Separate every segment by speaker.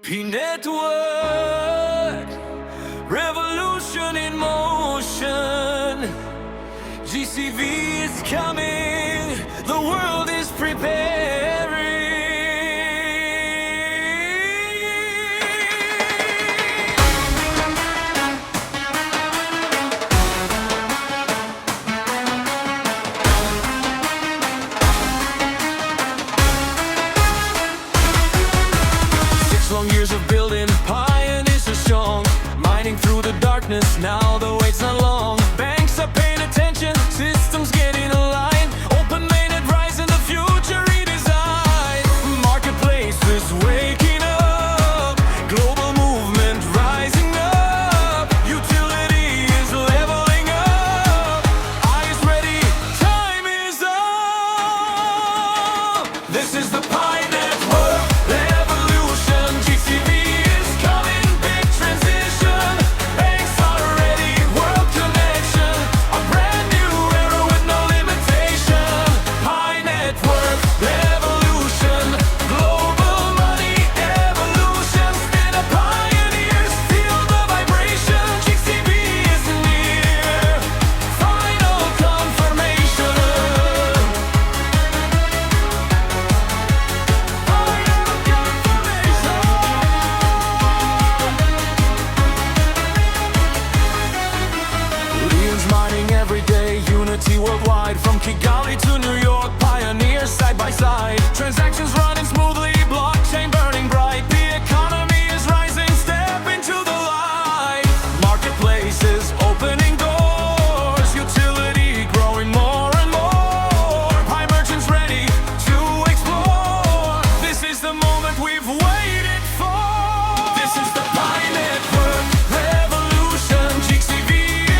Speaker 1: Network, revolution in motion. GCV is coming, the world is preparing. 6 long years of building, pioneers are strong, mining through the darkness, now the wait's not long. Banks are paying attention, systems getting aligned, open mainnet rising, the future redesign. Marketplaces waking up, global movement rising up, utility is leveling up, eyes ready, time is up. This is the Pi Network revolution. GCV is coming, big transition. Banks are ready, world connection, a brand new era with no limitation. Pi Network revolution, global money evolution. Stand up pioneers, feel the vibration. GCV is near, final confirmation. Millions mining every day, unity worldwide. From Kigali to New York, pioneers side by side. Transactions running smoothly, blockchain burning bright. The economy is rising, step into the light. Marketplaces opening doors, utility growing more and more. Pi merchants ready to explore. This is the moment we've waited for. This is the Pi Network revolution. GCV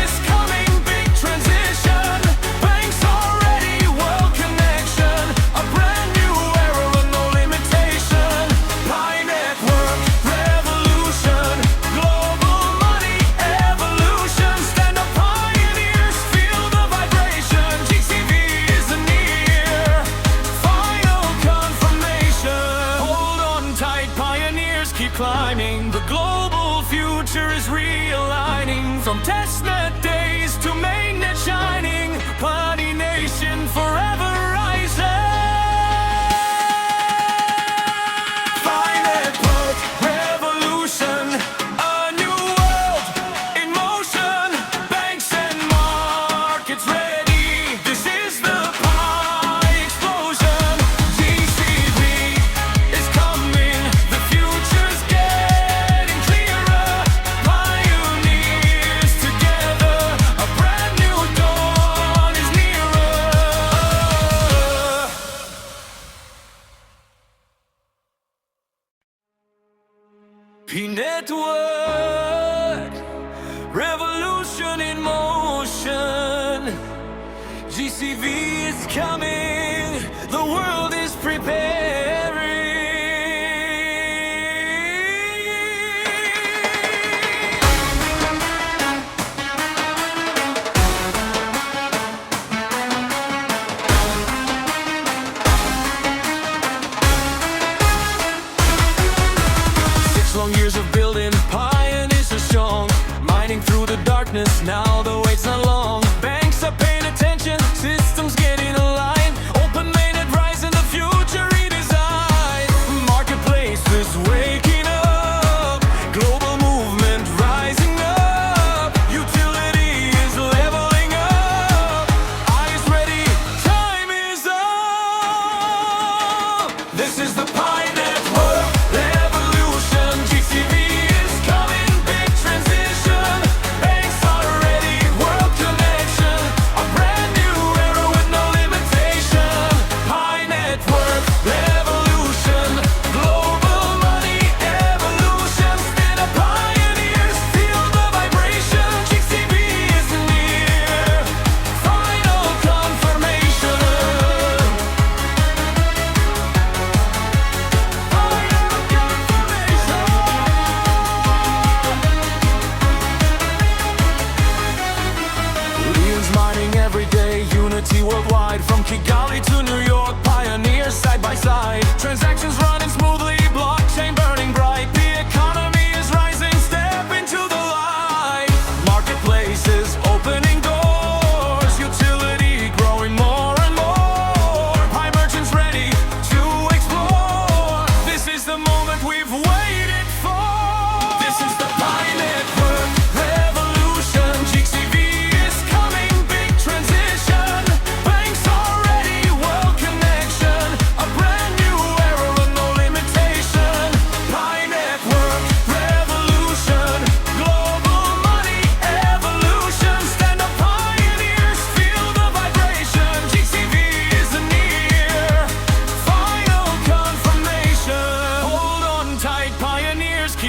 Speaker 1: is coming, big transition. Banks are ready, world connection, a brand new era with no limitation. Pi Network revolution, global money evolution. Stand up pioneers, feel the vibration. GCV is near, final confirmation. Hold on tight, pioneers keep climbing. The global future is realigning. From testnet days to mainnet shining, Pioneer Nation forever rising. Pi Network revolution, a new world in motion. Banks and markets ready. This is the Pi explosion. GCV is coming, the future's getting clearer. Pioneers together, a brand new dawn is nearer. Pi Network, revolution in motion. GCV is coming, the world is preparing. 6 long years of building, pioneers are strong, mining through the darkness, now the wait's not long. Banks are paying attention, systems getting aligned, open mainnet rising, the future redesign. Marketplaces waking up, global movement rising up, utility is leveling up, eyes ready, time is up. This is the Pi Network revolution. GCV is coming, big transition. Banks are ready,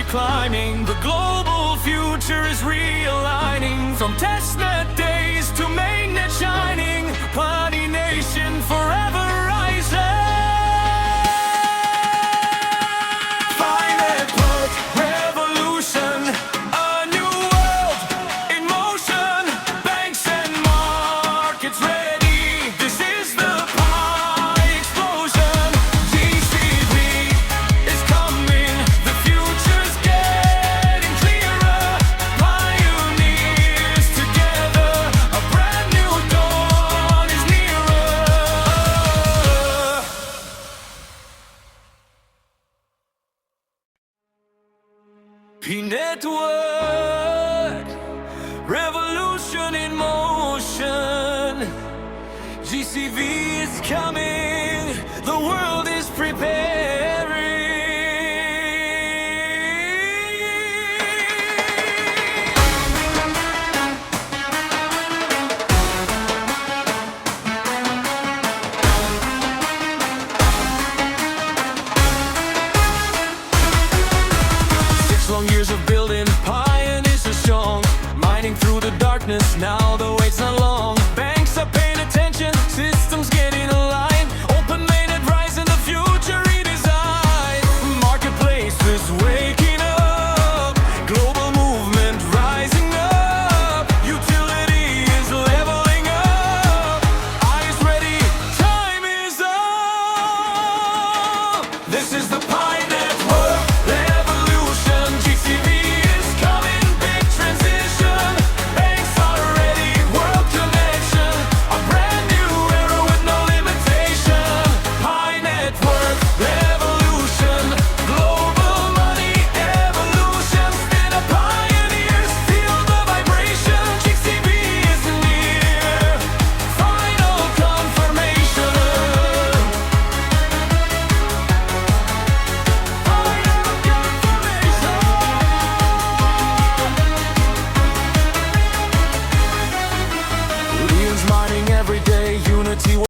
Speaker 1: climbing. The global future is realigning. From testnet days to mainnet shining, Party Nation forever rising. Finite put revolution, a new world in motion. Banks and markets ready. This is the pie explosion. GCV is coming. The future's getting clearer. Pioneers together. A brand new dawn is nearer. P-Network.